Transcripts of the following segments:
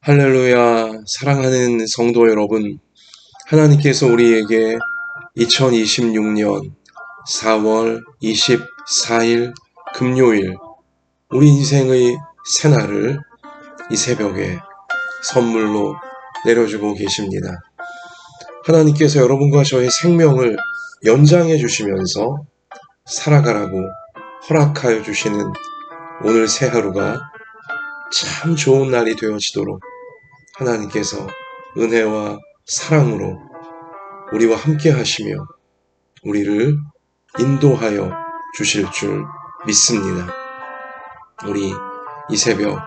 할렐루야, 사랑하는 성도 여러분, 하나님께서 우리에게 2026년 4월 24일 금요일, 우리 인생의 새날을 이 새벽에 선물로 내려주고 계십니다. 하나님께서 여러분과 저의 생명을 연장해 주시면서 살아가라고 허락하여 주시는 오늘 새 하루가 참 좋은 날이 되어지도록 하나님께서 은혜와 사랑으로 우리와 함께 하시며 우리를 인도하여 주실 줄 믿습니다. 우리 이 새벽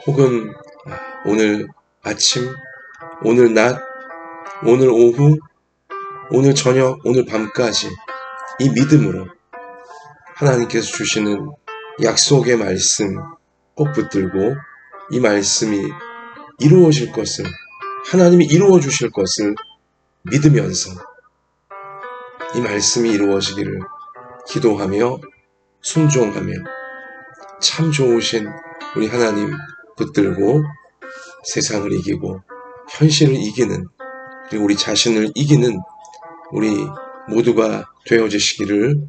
혹은 오늘 아침, 오늘 낮, 오늘 오후, 오늘 저녁, 오늘 밤까지 이 믿음으로 하나님께서 주시는 약속의 말씀 꼭 붙들고 이 말씀이 이루어질 것을, 하나님이 이루어 주실 것을 믿으면서 이 말씀이 이루어지기를 기도하며 순종하며 참 좋으신 우리 하나님 붙들고 세상을 이기고 현실을 이기는, 그리고 우리 자신을 이기는 우리 모두가 되어지시기를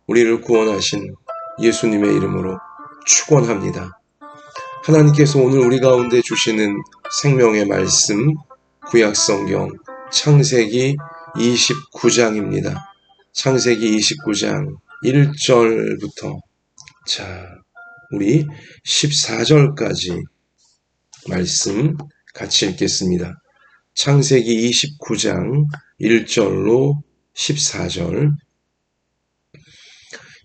우리를 구원하신 예수님의 이름으로 축원합니다. 하나님께서 오늘 우리 가운데 주시는 생명의 말씀, 구약성경 창세기 29장입니다. 창세기 29장 1절부터 우리 14절까지 말씀 같이 읽겠습니다. 창세기 29장 1절로 14절.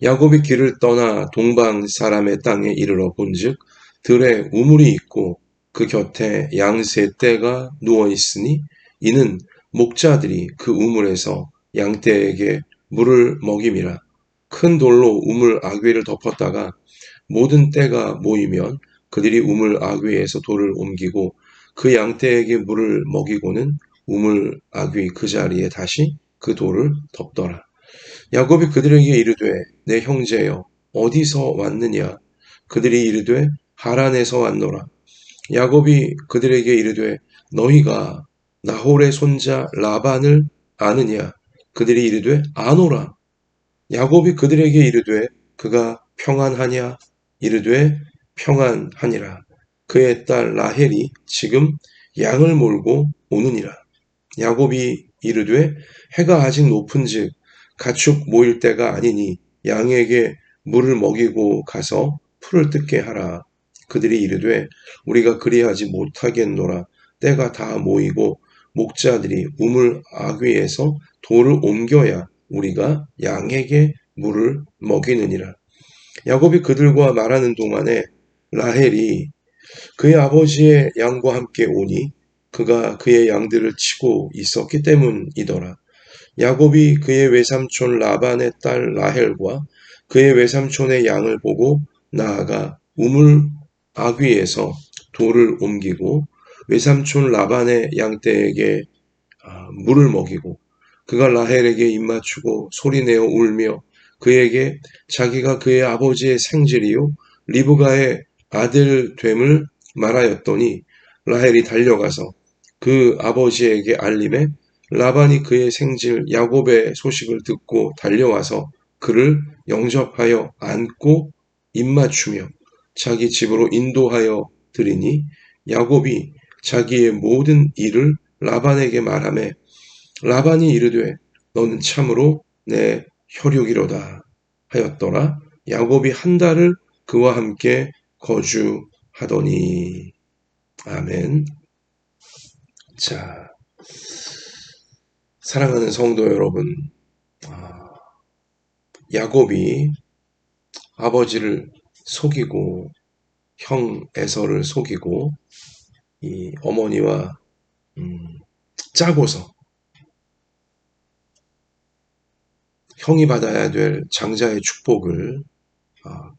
야곱이 길을 떠나 동방 사람의 땅에 이르러 본즉 들에 우물이 있고 그 곁에 양 세 떼가 누워 있으니 이는 목자들이 그 우물에서 양떼에게 물을 먹임이라. 큰 돌로 우물 아귀를 덮었다가 모든 떼가 모이면 그들이 우물 아귀에서 돌을 옮기고 그 양떼에게 물을 먹이고는 우물 아귀 그 자리에 다시 그 돌을 덮더라. 야곱이 그들에게 이르되 내 형제여 어디서 왔느냐? 그들이 이르되 하란에서 왔노라. 야곱이 그들에게 이르되 너희가 나홀의 손자 라반을 아느냐? 그들이 이르되 아노라. 야곱이 그들에게 이르되 그가 평안하냐? 이르되 평안하니라. 그의 딸 라헬이 지금 양을 몰고 오느니라. 야곱이 이르되 해가 아직 높은즉 가축 모일 때가 아니니 양에게 물을 먹이고 가서 풀을 뜯게 하라. 그들이 이르되 우리가 그리하지 못하겠노라. 때가 다 모이고 목자들이 우물 아귀에서 돌을 옮겨야 우리가 양에게 물을 먹이느니라. 야곱이 그들과 말하는 동안에 라헬이 그의 아버지의 양과 함께 오니 그가 그의 양들을 치고 있었기 때문이더라. 야곱이 그의 외삼촌 라반의 딸 라헬과 그의 외삼촌의 양을 보고 나아가 우물 아귀에서 돌을 옮기고 외삼촌 라반의 양떼에게 물을 먹이고 그가 라헬에게 입맞추고 소리내어 울며 그에게 자기가 그의 아버지의 생질이요 리브가의 아들 됨을 말하였더니 라헬이 달려가서 그 아버지에게 알림해 라반이 그의 생질 야곱의 소식을 듣고 달려와서 그를 영접하여 안고 입맞추며 자기 집으로 인도하여 드리니 야곱이 자기의 모든 일을 라반에게 말하매 라반이 이르되 너는 참으로 내 혈육이로다 하였더라. 야곱이 한 달을 그와 함께 거주하더니. 아멘. 자, 사랑하는 성도 여러분, 야곱이 아버지를 속이고 형 에서를 속이고 이 어머니와 짜고서 형이 받아야 될 장자의 축복을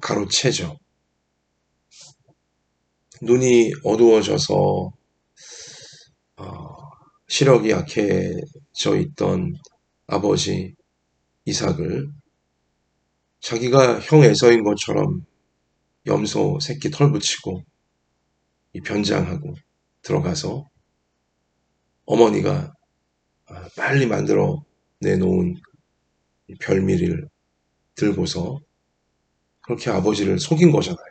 가로채죠. 눈이 어두워져서 시력이 약해져 있던 아버지 이삭을 자기가 형 에서인 것처럼 염소 새끼 털 붙이고 변장하고 들어가서 어머니가 빨리 만들어 내놓은 별미를 들고서 그렇게 아버지를 속인 거잖아요.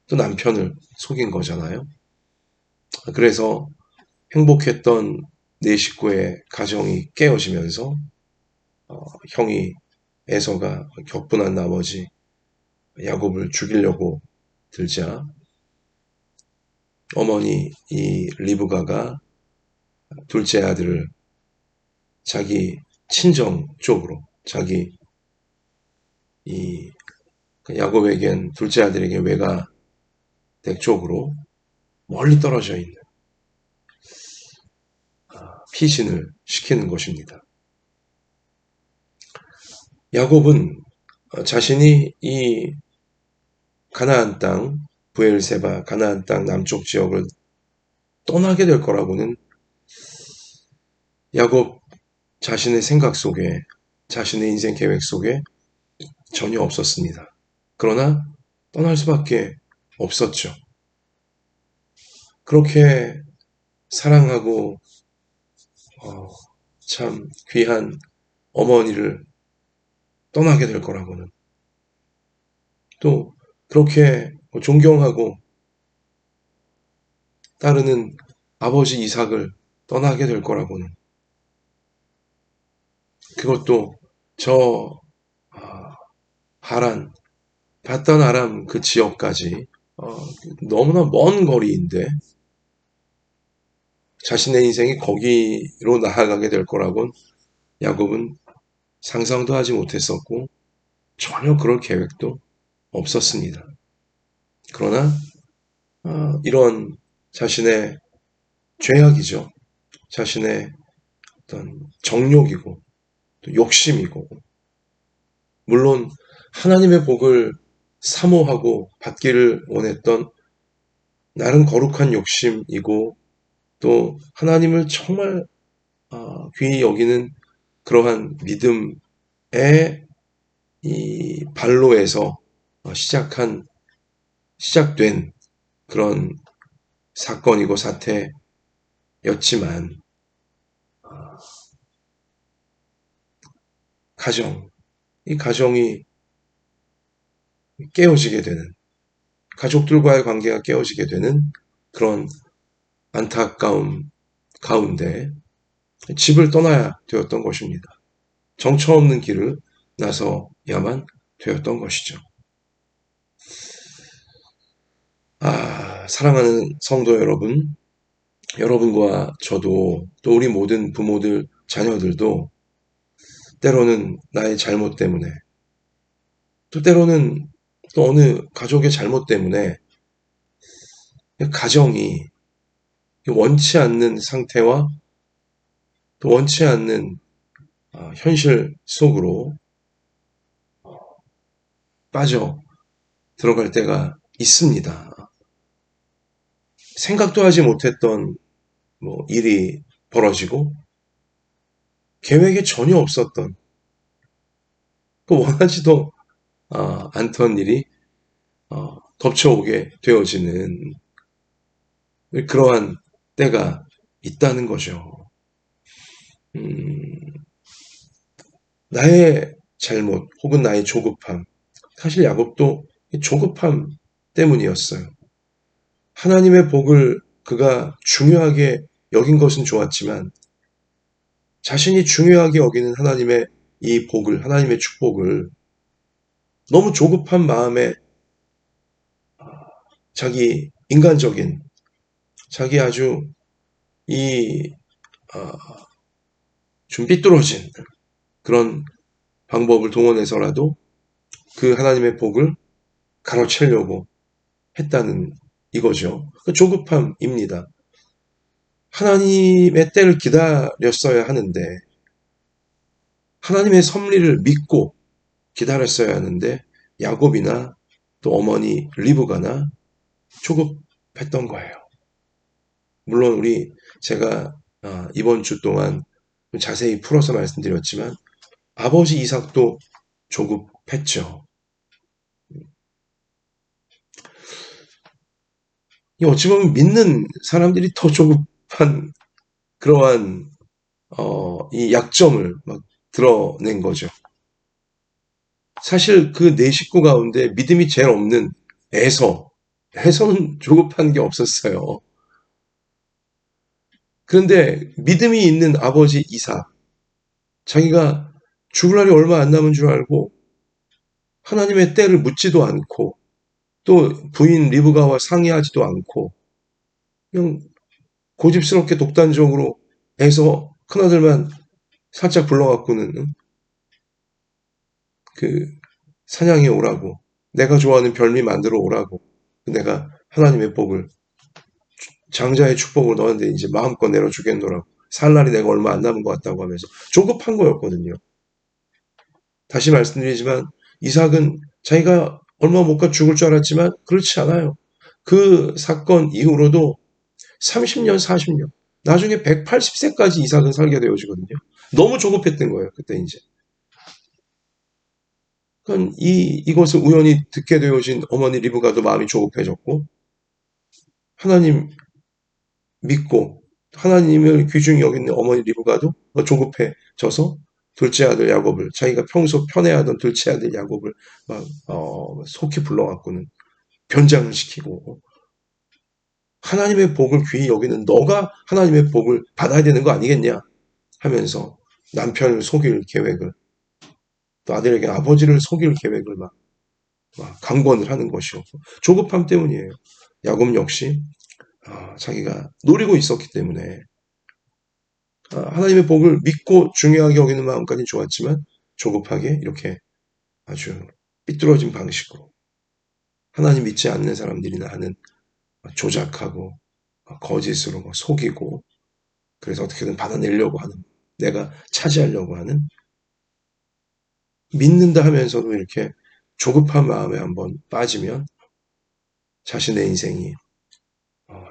또 남편을 속인 거잖아요. 그래서 행복했던 네 식구의 가정이 깨어지면서 형이 에서가 격분한 나머지 야곱을 죽이려고 들자 어머니 이 리브가가 둘째 아들을 자기 친정 쪽으로 자기 이 야곱에겐 둘째 아들에게 외가댁 쪽으로 멀리 떨어져 있는 피신을 시키는 것입니다. 야곱은 자신이 이 가나안 땅 브엘세바 가나안 땅 남쪽 지역을 떠나게 될 거라고는 야곱 자신의 생각 속에 자신의 인생 계획 속에 전혀 없었습니다. 그러나 떠날 수밖에 없었죠. 그렇게 사랑하고 참 귀한 어머니를 떠나게 될 거라고는 또 그렇게 존경하고 따르는 아버지 이삭을 떠나게 될 거라고는 그것도 저 하란 바단 아람 그 지역까지 너무나 먼 거리인데 자신의 인생이 거기로 나아가게 될 거라고는 야곱은 상상도 하지 못했었고 전혀 그럴 계획도 없었습니다. 그러나 이런 자신의 죄악이죠. 자신의 어떤 정욕이고 또 욕심이고 물론 하나님의 복을 사모하고 받기를 원했던 나름 거룩한 욕심이고 또 하나님을 정말 귀히 여기는 그러한 믿음의 이 발로에서 시작된 그런 사건이고 사태였지만 이 가정이 깨어지게 되는 가족들과의 관계가 깨어지게 되는 그런 안타까움 가운데 집을 떠나야 되었던 것입니다. 정처 없는 길을 나서야만 되었던 것이죠. 사랑하는 성도 여러분, 여러분과 저도 또 우리 모든 부모들, 자녀들도 때로는 나의 잘못 때문에 또 때로는 또 어느 가족의 잘못 때문에 가정이 원치 않는 상태와 또 원치 않는 현실 속으로 빠져 들어갈 때가 있습니다. 생각도 하지 못했던 일이 벌어지고 계획에 전혀 없었던 원하지도 않던 일이 덮쳐오게 되어지는 그러한 때가 있다는 거죠. 나의 잘못 혹은 나의 조급함 사실 야곱도 조급함 때문이었어요. 하나님의 복을 그가 중요하게 여긴 것은 좋았지만 자신이 중요하게 여기는 하나님의 이 복을 하나님의 축복을 너무 조급한 마음에 자기 인간적인 자기 아주 좀 삐뚤어진 그런 방법을 동원해서라도 그 하나님의 복을 가로채려고 했다는 이거죠. 그 조급함입니다. 하나님의 때를 기다렸어야 하는데 하나님의 섭리를 믿고 기다렸어야 하는데 야곱이나 또 어머니 리브가나 조급했던 거예요. 물론 제가 이번 주 동안 자세히 풀어서 말씀드렸지만 아버지 이삭도 조급했죠. 어찌 보면 믿는 사람들이 더 조급한 그러한 이 약점을 막 드러낸 거죠. 사실 그 네 식구 가운데 믿음이 제일 없는 에서는 조급한 게 없었어요. 그런데 믿음이 있는 아버지 이삭, 자기가 죽을 날이 얼마 안 남은 줄 알고 하나님의 때를 묻지도 않고 또 부인 리브가와 상의하지도 않고 그냥 고집스럽게 독단적으로 에서 큰아들만 살짝 불러갖고는 그 사냥해 오라고, 내가 좋아하는 별미 만들어 오라고, 내가 하나님의 복을, 장자의 축복을 너한테 이제 마음껏 내려주겠노라고, 살 날이 내가 얼마 안 남은 것 같다고 하면서 조급한 거였거든요. 다시 말씀드리지만 이삭은 자기가 얼마 못 가 죽을 줄 알았지만 그렇지 않아요. 그 사건 이후로도 30년, 40년, 나중에 180세까지 이삭은 살게 되어지거든요. 너무 조급했던 거예요. 그때 이제. 그러니까 이것을 우연히 듣게 되어진 어머니 리브가도 마음이 조급해졌고, 하나님 믿고 하나님을 귀중히 여기는 어머니 리브가도 조급해져서 둘째 아들 야곱을, 자기가 평소 편애하던 둘째 아들 야곱을 막 속히 불러갖고는 변장을 시키고, 하나님의 복을 귀히 여기는 너가 하나님의 복을 받아야 되는 거 아니겠냐 하면서 남편을 속일 계획을, 또 아들에게 아버지를 속일 계획을 막 강권을 하는 것이었고, 조급함 때문이에요. 야곱 역시 자기가 노리고 있었기 때문에 하나님의 복을 믿고 중요하게 여기는 마음까지는 좋았지만 조급하게 이렇게 아주 삐뚤어진 방식으로 하나님 믿지 않는 사람들이나 하는 조작하고 거짓으로 속이고, 그래서 어떻게든 받아내려고 하는, 내가 차지하려고 하는, 믿는다 하면서도 이렇게 조급한 마음에 한번 빠지면 자신의 인생이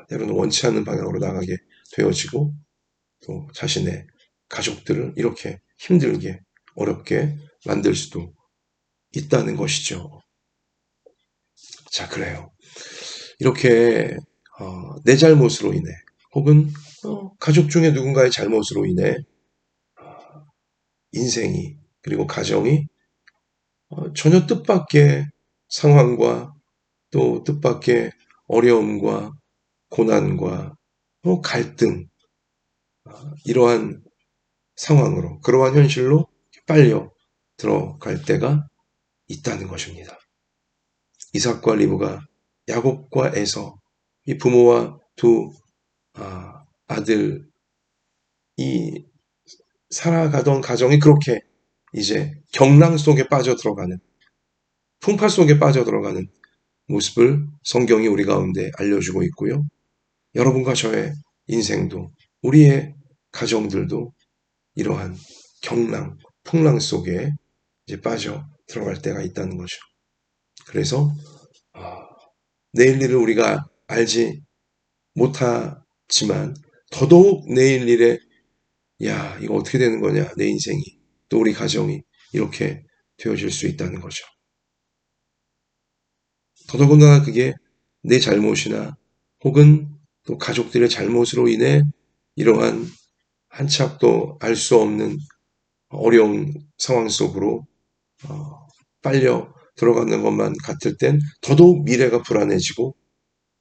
때로는 원치 않는 방향으로 나가게 되어지고, 또 자신의 가족들을 이렇게 힘들게 어렵게 만들 수도 있다는 것이죠. 자, 그래요. 이렇게 내 잘못으로 인해 혹은 가족 중에 누군가의 잘못으로 인해 인생이, 그리고 가정이 전혀 뜻밖의 상황과 또 뜻밖의 어려움과 고난과 갈등, 이러한 상황으로, 그러한 현실로 빨려 들어갈 때가 있다는 것입니다. 이삭과 리브가, 야곱과 에서, 이 부모와 두 아들, 이 살아가던 가정이 그렇게 이제 경랑 속에 빠져 들어가는, 풍파 속에 빠져 들어가는 모습을 성경이 우리 가운데 알려주고 있고요. 여러분과 저의 인생도, 우리의 가정들도 이러한 경랑, 풍랑 속에 이제 빠져 들어갈 때가 있다는 거죠. 그래서 내일 일을 우리가 알지 못하지만 더더욱 내일 일에, 야, 이거 어떻게 되는 거냐, 내 인생이, 또 우리 가정이 이렇게 되어질 수 있다는 거죠. 더더군다나 그게 내 잘못이나 혹은 또 가족들의 잘못으로 인해 이러한 한치 앞도 알 수 없는 어려운 상황 속으로 빨려 들어가는 것만 같을 땐 더더욱 미래가 불안해지고,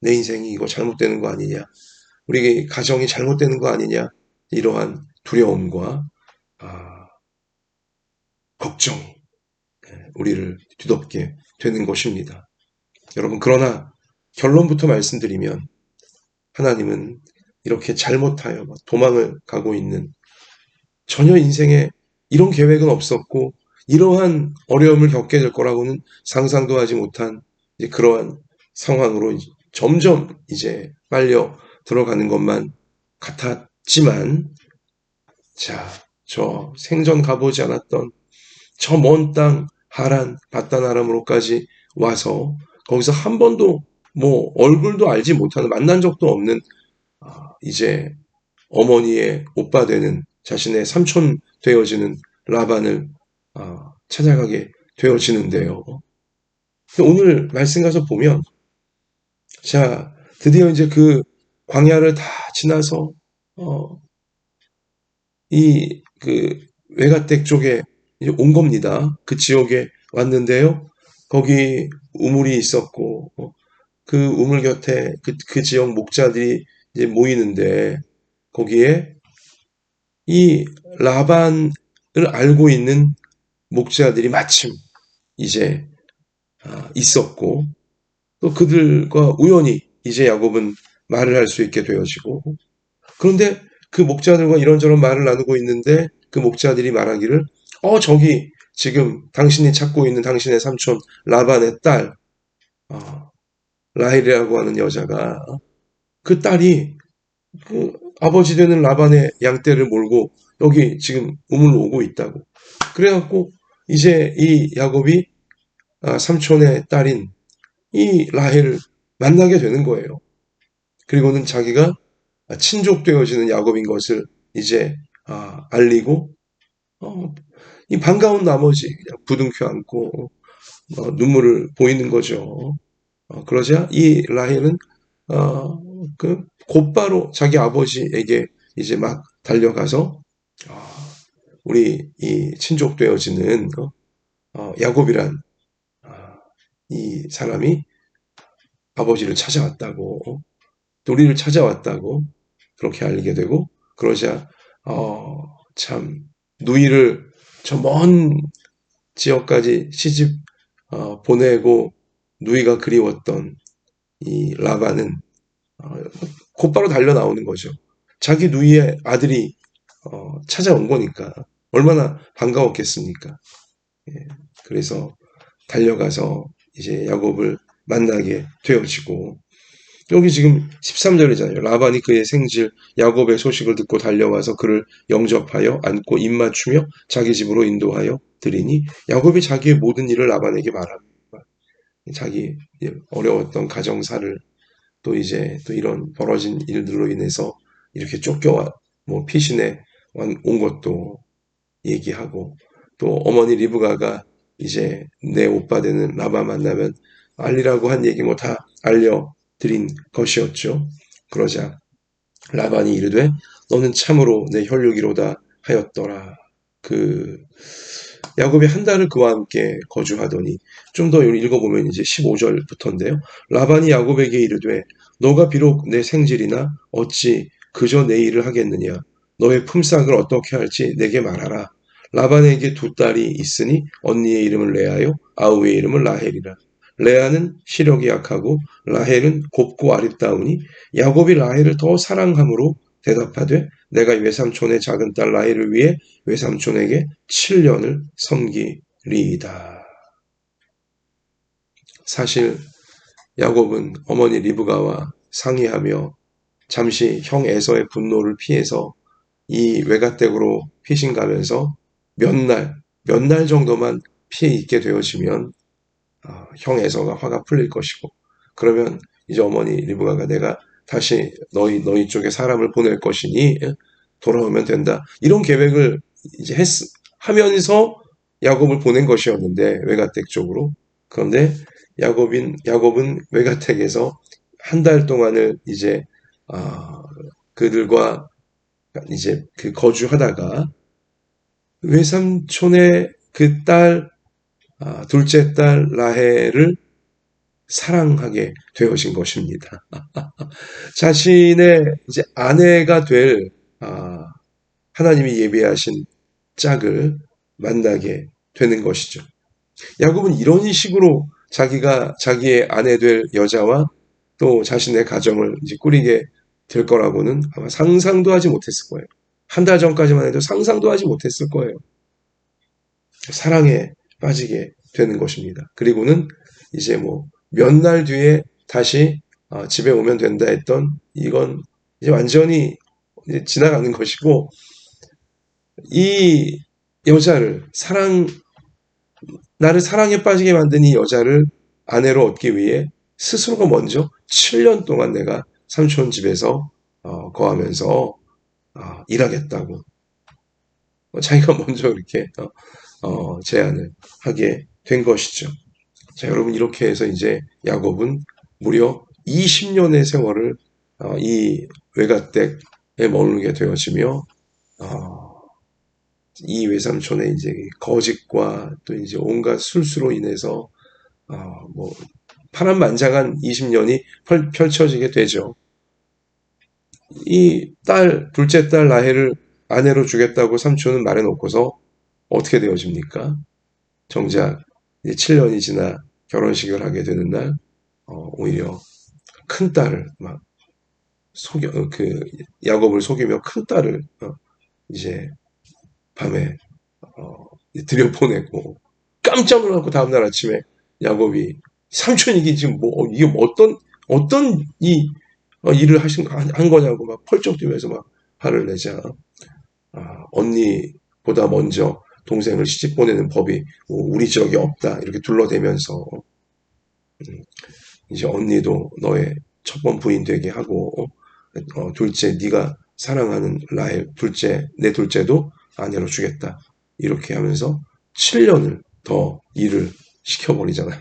내 인생이 이거 잘못되는 거 아니냐, 우리 가정이 잘못되는 거 아니냐, 이러한 두려움과 걱정이 우리를 뒤덮게 되는 것입니다. 여러분, 그러나 결론부터 말씀드리면 하나님은 이렇게 잘못하여 도망을 가고 있는, 전혀 인생에 이런 계획은 없었고 이러한 어려움을 겪게 될 거라고는 상상도 하지 못한 그러한 상황으로 점점 이제 빨려 들어가는 것만 같았지만, 자, 저 생전 가보지 않았던 저 먼 땅 하란 바단 아람으로까지 와서 거기서 한 번도 얼굴도 알지 못하는, 만난 적도 없는 이제 어머니의 오빠 되는, 자신의 삼촌 되어지는 라반을 찾아가게 되어지는데요. 오늘 말씀 가서 보면, 자, 드디어 이제 그 광야를 다 지나서 어, 이 그 외가댁 쪽에 이제 온 겁니다. 그 지역에 왔는데요. 거기 우물이 있었고 그 우물 곁에 그 지역 목자들이 이제 모이는데 거기에 이 라반을 알고 있는 목자들이 마침 이제 있었고 또 그들과 우연히 이제 야곱은 말을 할 수 있게 되어지고 그런데 그 목자들과 이런저런 말을 나누고 있는데 그 목자들이 말하기를 저기 지금 당신이 찾고 있는 당신의 삼촌 라반의 딸 어, 라헬이라고 하는 여자가 그 딸이 그 아버지 되는 라반의 양떼를 몰고 여기 지금 우물로 오고 있다고. 그래갖고 이제 이 야곱이 삼촌의 딸인 이 라헬을 만나게 되는 거예요. 그리고는 자기가 친족되어지는 야곱인 것을 이제 알리고 이 반가운 나머지 그냥 부둥켜 안고 눈물을 보이는 거죠. 그러자 이 라헬은 곧바로 자기 아버지에게 이제 막 달려가서 우리 이 친족되어지는 야곱이란 이 사람이 아버지를 찾아왔다고 우리를 찾아왔다고 그렇게 알리게 되고 그러자 참 누이를 저 먼 지역까지 시집 보내고 누이가 그리웠던 이 라반은 어, 곧바로 달려 나오는 거죠. 자기 누이의 아들이 찾아온 거니까 얼마나 반가웠겠습니까? 예, 그래서 달려가서 이제 야곱을 만나게 되어지고 여기 지금 13절이잖아요. 라반이 그의 생질 야곱의 소식을 듣고 달려와서 그를 영접하여 안고 입맞추며 자기 집으로 인도하여 드리니 야곱이 자기의 모든 일을 라반에게 말합니다. 자기 어려웠던 가정사를 또 이제 또 이런 벌어진 일들로 인해서 이렇게 쫓겨와 뭐 피신해 온 것도 얘기하고 또 어머니 리브가가 이제 내 오빠 되는 라반 만나면 알리라고 한 얘기 뭐 다 알려드린 것이었죠. 그러자 라반이 이르되 너는 참으로 내 혈육이로다 하였더라. 그 야곱이 한 달을 그와 함께 거주하더니 좀 더 읽어보면 이제 15절부터인데요. 라반이 야곱에게 이르되 너가 비록 내 생질이나 어찌 그저 내 일을 하겠느냐. 너의 품삯을 어떻게 할지 내게 말하라. 라반에게 두 딸이 있으니 언니의 이름을 레아요 아우의 이름을 라헬이라. 레아는 시력이 약하고 라헬은 곱고 아름다우니 야곱이 라헬을 더 사랑함으로 대답하되 내가 외삼촌의 작은 딸 라헬을 위해 외삼촌에게 7년을 섬기리이다. 사실 야곱은 어머니 리브가와 상의하며 잠시 형 에서의 분노를 피해서 이 외가댁으로 피신 가면서 몇 날 정도만 피해 있게 되어지면 형 에서가 화가 풀릴 것이고 그러면 이제 어머니 리브가가 내가 다시 너희 쪽에 사람을 보낼 것이니 돌아오면 된다. 이런 계획을 이제 하면서 야곱을 보낸 것이었는데 외가댁 쪽으로. 그런데 야곱은 외가댁에서 한 달 동안을 이제 그들과 이제 그 거주하다가 외삼촌의 그 딸, 둘째 딸 라헬을 사랑하게 되어진 것입니다. 자신의 이제 아내가 될 하나님이 예비하신 짝을 만나게 되는 것이죠. 야곱은 이런 식으로 자기가 자기의 아내 될 여자와 또 자신의 가정을 이제 꾸리게 될 거라고는 아마 상상도 하지 못했을 거예요. 한 달 전까지만 해도 상상도 하지 못했을 거예요. 사랑에 빠지게 되는 것입니다. 그리고는 이제 뭐 몇 날 뒤에 다시 집에 오면 된다 했던 이건 이제 완전히 이제 지나가는 것이고 이 여자를 나를 사랑에 빠지게 만든 이 여자를 아내로 얻기 위해 스스로가 먼저 7년 동안 내가 삼촌 집에서 거하면서 일하겠다고 자기가 먼저 이렇게 제안을 하게 된 것이죠. 자, 여러분 이렇게 해서 이제 야곱은 무려 20년의 세월을 이 외가댁에 머물게 되어지며 이 외삼촌의 이제 거짓과 또 이제 온갖 술수로 인해서 뭐 파란만장한 20년이 펼쳐지게 되죠. 이 둘째 딸 라헬을 아내로 주겠다고 삼촌은 말해놓고서 어떻게 되어집니까? 정작 이제 7년이 지나 결혼식을 하게 되는 날, 오히려 큰 딸을 막 야곱을 속이며 큰 딸을 이제 밤에 들여보내고 깜짝 놀랐고 다음날 아침에 야곱이 삼촌 이게 지금 이게 어떤 일을 한 거냐고 막 펄쩍 뛰면서 막 화를 내자 언니보다 먼저 동생을 시집 보내는 법이 우리 지역에 없다 이렇게 둘러대면서 이제 언니도 너의 첫 번 부인 되게 하고 둘째 네가 사랑하는 내 둘째도 아내로 주겠다 이렇게 하면서 7년을 더 일을 시켜버리잖아요.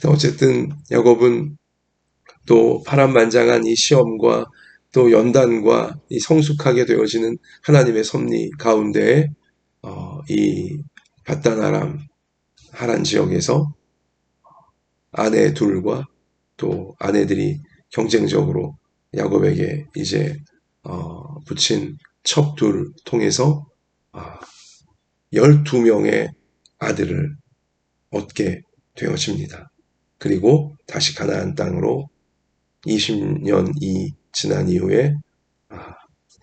어쨌든 야곱은 또 파란만장한 이 시험과 또 연단과 이 성숙하게 되어지는 하나님의 섭리 가운데에 이 바단 하란 지역에서 아내 둘과 또 아내들이 경쟁적으로 야곱에게 이제 붙인 첩둘 통해서 12명의 아들을 얻게 되어집니다. 그리고 다시 가나안 땅으로 20년이 지난 이후에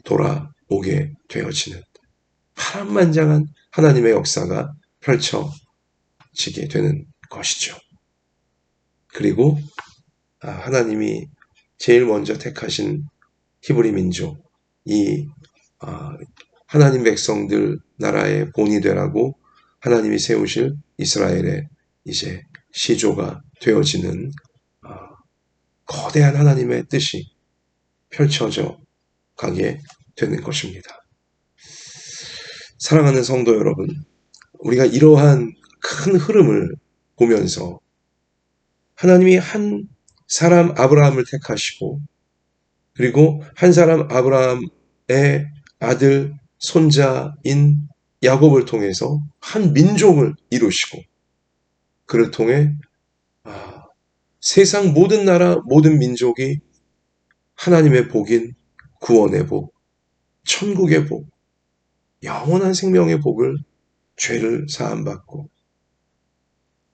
돌아오게 되어지는 파란만장한 하나님의 역사가 펼쳐지게 되는 것이죠. 그리고 하나님이 제일 먼저 택하신 히브리 민족, 이 하나님 백성들 나라의 본이 되라고 하나님이 세우실 이스라엘의 이제 시조가 되어지는 거대한 하나님의 뜻이 펼쳐져 가게 되는 것입니다. 사랑하는 성도 여러분, 우리가 이러한 큰 흐름을 보면서 하나님이 한 사람 아브라함을 택하시고 그리고 한 사람 아브라함의 아들 손자인 야곱을 통해서 한 민족을 이루시고 그를 통해 세상 모든 나라 모든 민족이 하나님의 복인 구원의 복, 천국의 복, 영원한 생명의 복을 죄를 사함받고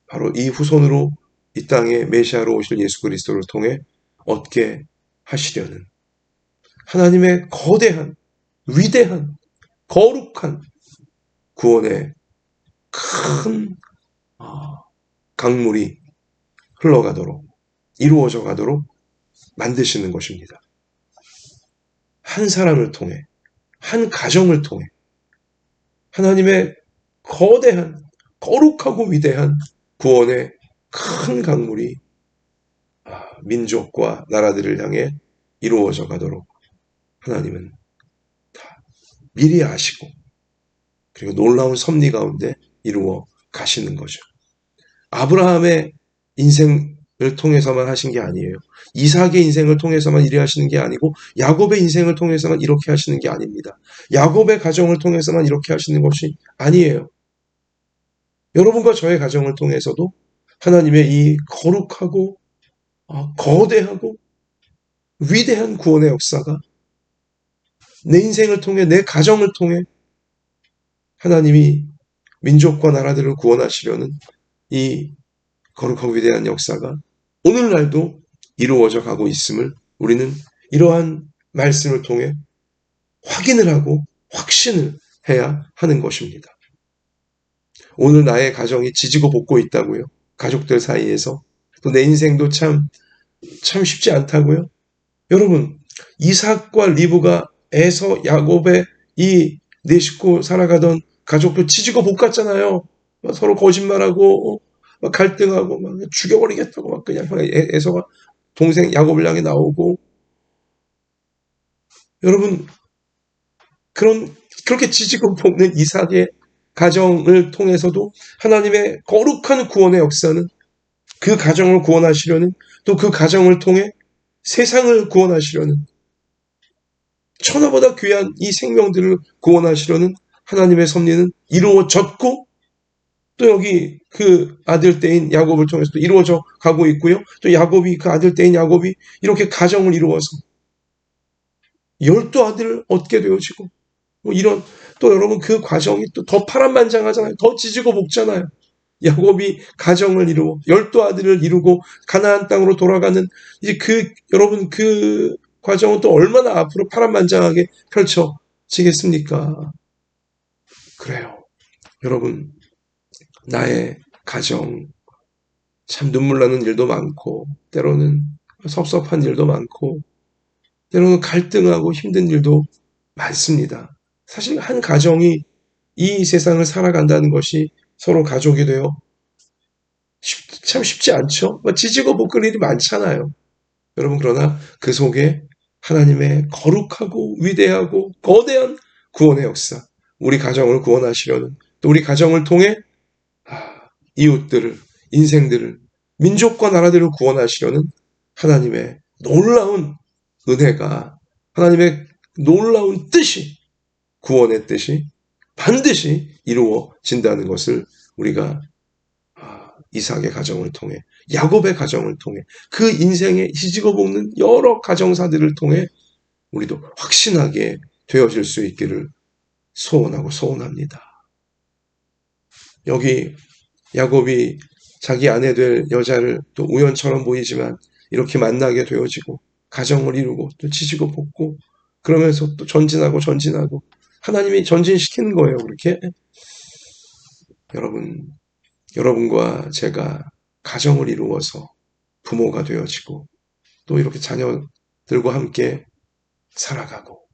바로 이 후손으로 이 땅에 메시아로 오실 예수 그리스도를 통해 얻게 하시려는 하나님의 거대한 위대한 거룩한 구원의 큰 강물이 흘러가도록 이루어져 가도록 만드시는 것입니다. 한 사람을 통해 한 가정을 통해 하나님의 거대한 거룩하고 위대한 구원의 큰 강물이 민족과 나라들을 향해 이루어져 가도록 하나님은 다 미리 아시고 그리고 놀라운 섭리 가운데 이루어 가시는 거죠. 아브라함의 인생을 통해서만 하신 게 아니에요. 이삭의 인생을 통해서만 이래 하시는 게 아니고 야곱의 인생을 통해서만 이렇게 하시는 게 아닙니다. 야곱의 가정을 통해서만 이렇게 하시는 것이 아니에요. 여러분과 저의 가정을 통해서도 하나님의 이 거룩하고 거대하고 위대한 구원의 역사가 내 인생을 통해 내 가정을 통해 하나님이 민족과 나라들을 구원하시려는 이 거룩하고 위대한 역사가 오늘날도 이루어져 가고 있음을 우리는 이러한 말씀을 통해 확인을 하고 확신을 해야 하는 것입니다. 오늘 나의 가정이 지지고 볶고 있다고요. 가족들 사이에서. 또 내 인생도 참 쉽지 않다고요. 여러분, 이삭과 리브가 에서 야곱의 이 네 식구 살아가던 가족도 지지고 볶았잖아요. 서로 거짓말하고 막 갈등하고 막 죽여버리겠다고 막 그냥 에서가 동생 야곱을 향해 나오고 여러분 그렇게 지지고 볶는 이삭의 가정을 통해서도 하나님의 거룩한 구원의 역사는 그 가정을 구원하시려는 또 그 가정을 통해 세상을 구원하시려는, 천하보다 귀한 이 생명들을 구원하시려는 하나님의 섭리는 이루어졌고, 또 여기 그 아들 때인 야곱을 통해서 또 이루어져 가고 있고요. 또 야곱이, 그 아들 때인 야곱이 이렇게 가정을 이루어서 12아들을 얻게 되어지고, 뭐 이런, 또 여러분 그 과정이 또 더 파란만장하잖아요. 더 지지고 볶잖아요. 야곱이 가정을 이루고 12아들을 이루고 가나안 땅으로 돌아가는, 이제 여러분 그 과정은 또 얼마나 앞으로 파란만장하게 펼쳐지겠습니까? 그래요. 여러분, 나의 가정, 참 눈물 나는 일도 많고, 때로는 섭섭한 일도 많고, 때로는 갈등하고 힘든 일도 많습니다. 사실 한 가정이 이 세상을 살아간다는 것이 서로 가족이 되어 참 쉽지 않죠? 지지고 볶을 일이 많잖아요. 여러분, 그러나 그 속에 하나님의 거룩하고 위대하고 거대한 구원의 역사, 우리 가정을 구원하시려는, 또 우리 가정을 통해 이웃들을, 인생들을, 민족과 나라들을 구원하시려는 하나님의 놀라운 은혜가, 하나님의 놀라운 뜻이, 구원의 뜻이 반드시 이루어진다는 것을 우리가 이삭의 가정을 통해, 야곱의 가정을 통해, 그 인생의 지지고 볶는 여러 가정사들을 통해 우리도 확신하게 되어질 수 있기를 소원하고 소원합니다. 여기 야곱이 자기 아내 될 여자를 또 우연처럼 보이지만 이렇게 만나게 되어지고 가정을 이루고 또 지지고 볶고, 그러면서 또 전진하고 전진하고 하나님이 전진시키는 거예요. 그렇게 여러분과 제가 가정을 이루어서 부모가 되어지고 또 이렇게 자녀들과 함께 살아가고,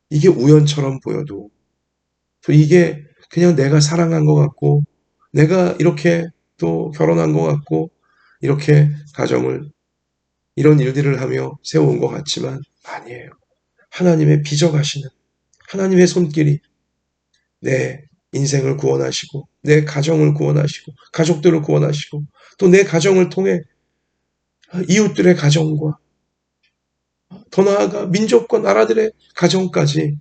이게 우연처럼 보여도 또 이게 그냥 내가 사랑한 것 같고 내가 이렇게 또 결혼한 것 같고 이렇게 가정을, 이런 일들을 하며 세워온 것 같지만 아니에요. 하나님의 빚어가시는 하나님의 손길이 내 인생을 구원하시고 내 가정을 구원하시고 가족들을 구원하시고, 또 내 가정을 통해 이웃들의 가정과 더 나아가 민족과 나라들의 가정까지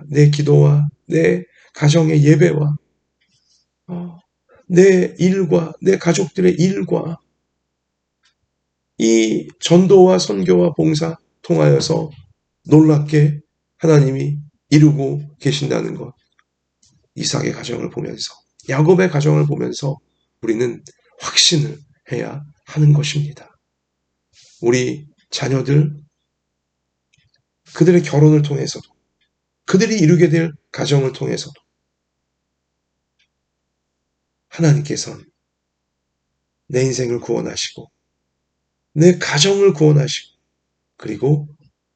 내 기도와 내 가정의 예배와 내 일과 내 가족들의 일과 이 전도와 선교와 봉사 통하여서 놀랍게 하나님이 이루고 계신다는 것, 이삭의 가정을 보면서, 야곱의 가정을 보면서 우리는 확신을 해야 하는 것입니다. 우리 자녀들, 그들의 결혼을 통해서도, 그들이 이루게 될 가정을 통해서도 하나님께서는 내 인생을 구원하시고 내 가정을 구원하시고, 그리고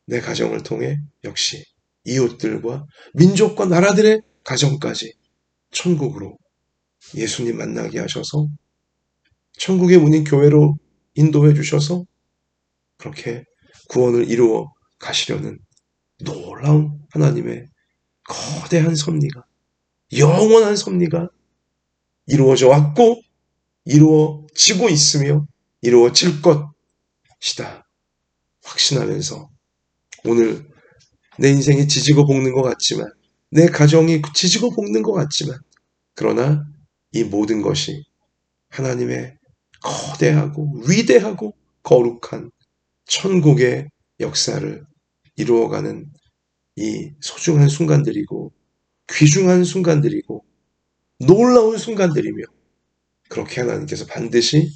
내 가정을 통해 역시 이웃들과 민족과 나라들의 가정까지 천국으로 예수님 만나게 하셔서 천국의 문인 교회로 인도해 주셔서 그렇게 구원을 이루어 가시려는 놀라운 하나님의 거대한 섭리가, 영원한 섭리가 이루어져 왔고 이루어지고 있으며 이루어질 것이다 확신하면서, 오늘 내 인생이 지지고 볶는 것 같지만, 내 가정이 지지고 볶는 것 같지만, 그러나 이 모든 것이 하나님의 거대하고 위대하고 거룩한 천국의 역사를 이루어가는 이 소중한 순간들이고 귀중한 순간들이고 놀라운 순간들이며, 그렇게 하나님께서 반드시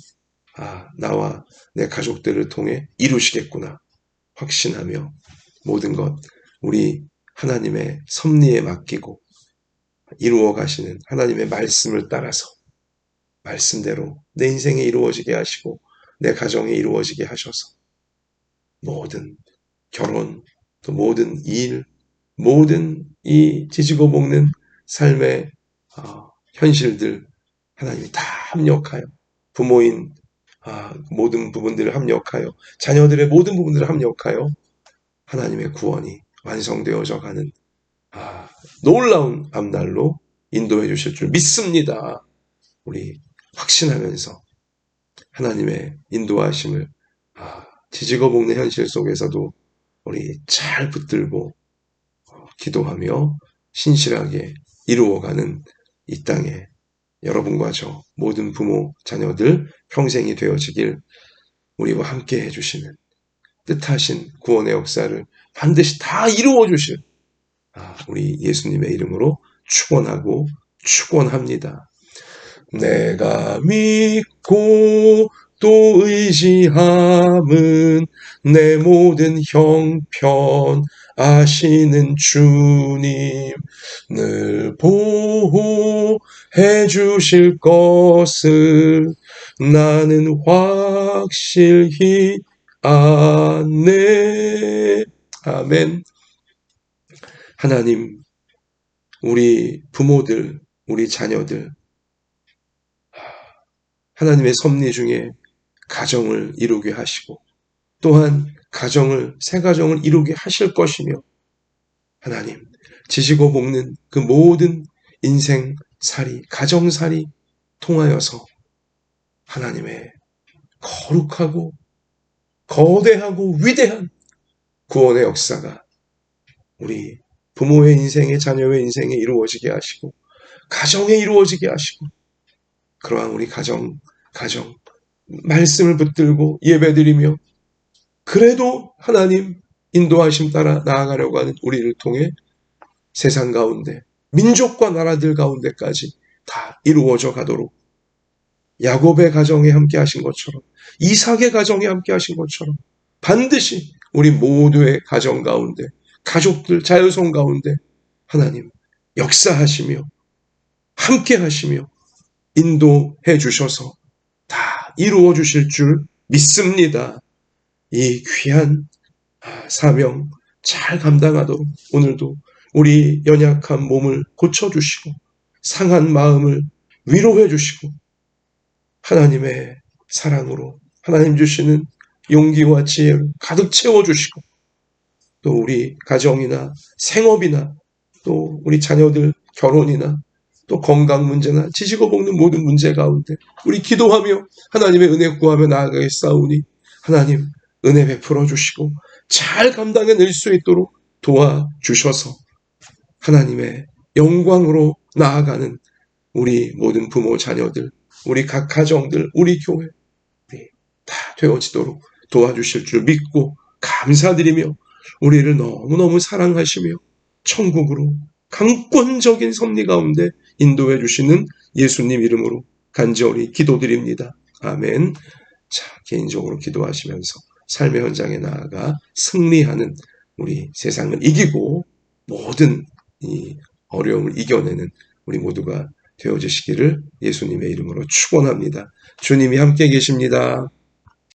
나와 내 가족들을 통해 이루시겠구나 확신하며 모든 것 우리 하나님의 섭리에 맡기고 이루어 가시는 하나님의 말씀을 따라서 말씀대로 내 인생에 이루어지게 하시고 내 가정에 이루어지게 하셔서 모든 결혼, 또 모든 일, 모든 이 지지고 볶는 삶의 현실들 하나님이 다 합력하여, 부모인 모든 부분들을 합력하여, 자녀들의 모든 부분들을 합력하여 하나님의 구원이 완성되어져 가는 놀라운 앞날로 인도해 주실 줄 믿습니다. 우리 확신하면서 하나님의 인도하심을 지지고 볶는 현실 속에서도 우리 잘 붙들고 기도하며 신실하게 이루어가는 이 땅에 여러분과 저 모든 부모, 자녀들 평생이 되어지길 우리와 함께 해주시는 뜻하신 구원의 역사를 반드시 다 이루어 주실 우리 예수님의 이름으로 축원하고 축원합니다. 내가 믿고 또 의지함은 내 모든 형편 아시는 주님 늘 보호해 주실 것을 나는 확실히 아네. 아멘. 하나님, 우리 부모들, 우리 자녀들, 하나님의 섭리 중에 가정을 이루게 하시고, 또한 새 가정을 이루게 하실 것이며, 하나님, 지지고 볶는 그 모든 인생살이, 가정살이 통하여서 하나님의 거룩하고 거대하고 위대한 구원의 역사가 우리 부모의 인생에, 자녀의 인생에 이루어지게 하시고 가정에 이루어지게 하시고 그러한 우리 가정 말씀을 붙들고 예배드리며 그래도 하나님 인도하심 따라 나아가려고 하는 우리를 통해 세상 가운데 민족과 나라들 가운데까지 다 이루어져 가도록 야곱의 가정에 함께 하신 것처럼 이삭의 가정에 함께 하신 것처럼 반드시 우리 모두의 가정 가운데 가족들 자손 가운데 하나님 역사하시며 함께 하시며 인도해 주셔서 다 이루어 주실 줄 믿습니다. 이 귀한 사명 잘 감당하도록 오늘도 우리 연약한 몸을 고쳐주시고 상한 마음을 위로해 주시고 하나님의 사랑으로 하나님 주시는 용기와 지혜를 가득 채워주시고 또 우리 가정이나 생업이나 또 우리 자녀들 결혼이나 또 건강 문제나 지지고 볶는 모든 문제 가운데 우리 기도하며 하나님의 은혜 구하며 나아가겠사오니 하나님 은혜 베풀어 주시고 잘 감당해낼 수 있도록 도와주셔서 하나님의 영광으로 나아가는 우리 모든 부모 자녀들 우리 각 가정들 우리 교회 다 되어지도록 도와주실 줄 믿고 감사드리며 우리를 너무너무 사랑하시며 천국으로 강권적인 섭리 가운데 인도해 주시는 예수님 이름으로 간절히 기도드립니다. 아멘. 자, 개인적으로 기도하시면서 삶의 현장에 나아가 승리하는 우리 세상을 이기고 모든 이 어려움을 이겨내는 우리 모두가 되어주시기를 예수님의 이름으로 축원합니다. 주님이 함께 계십니다.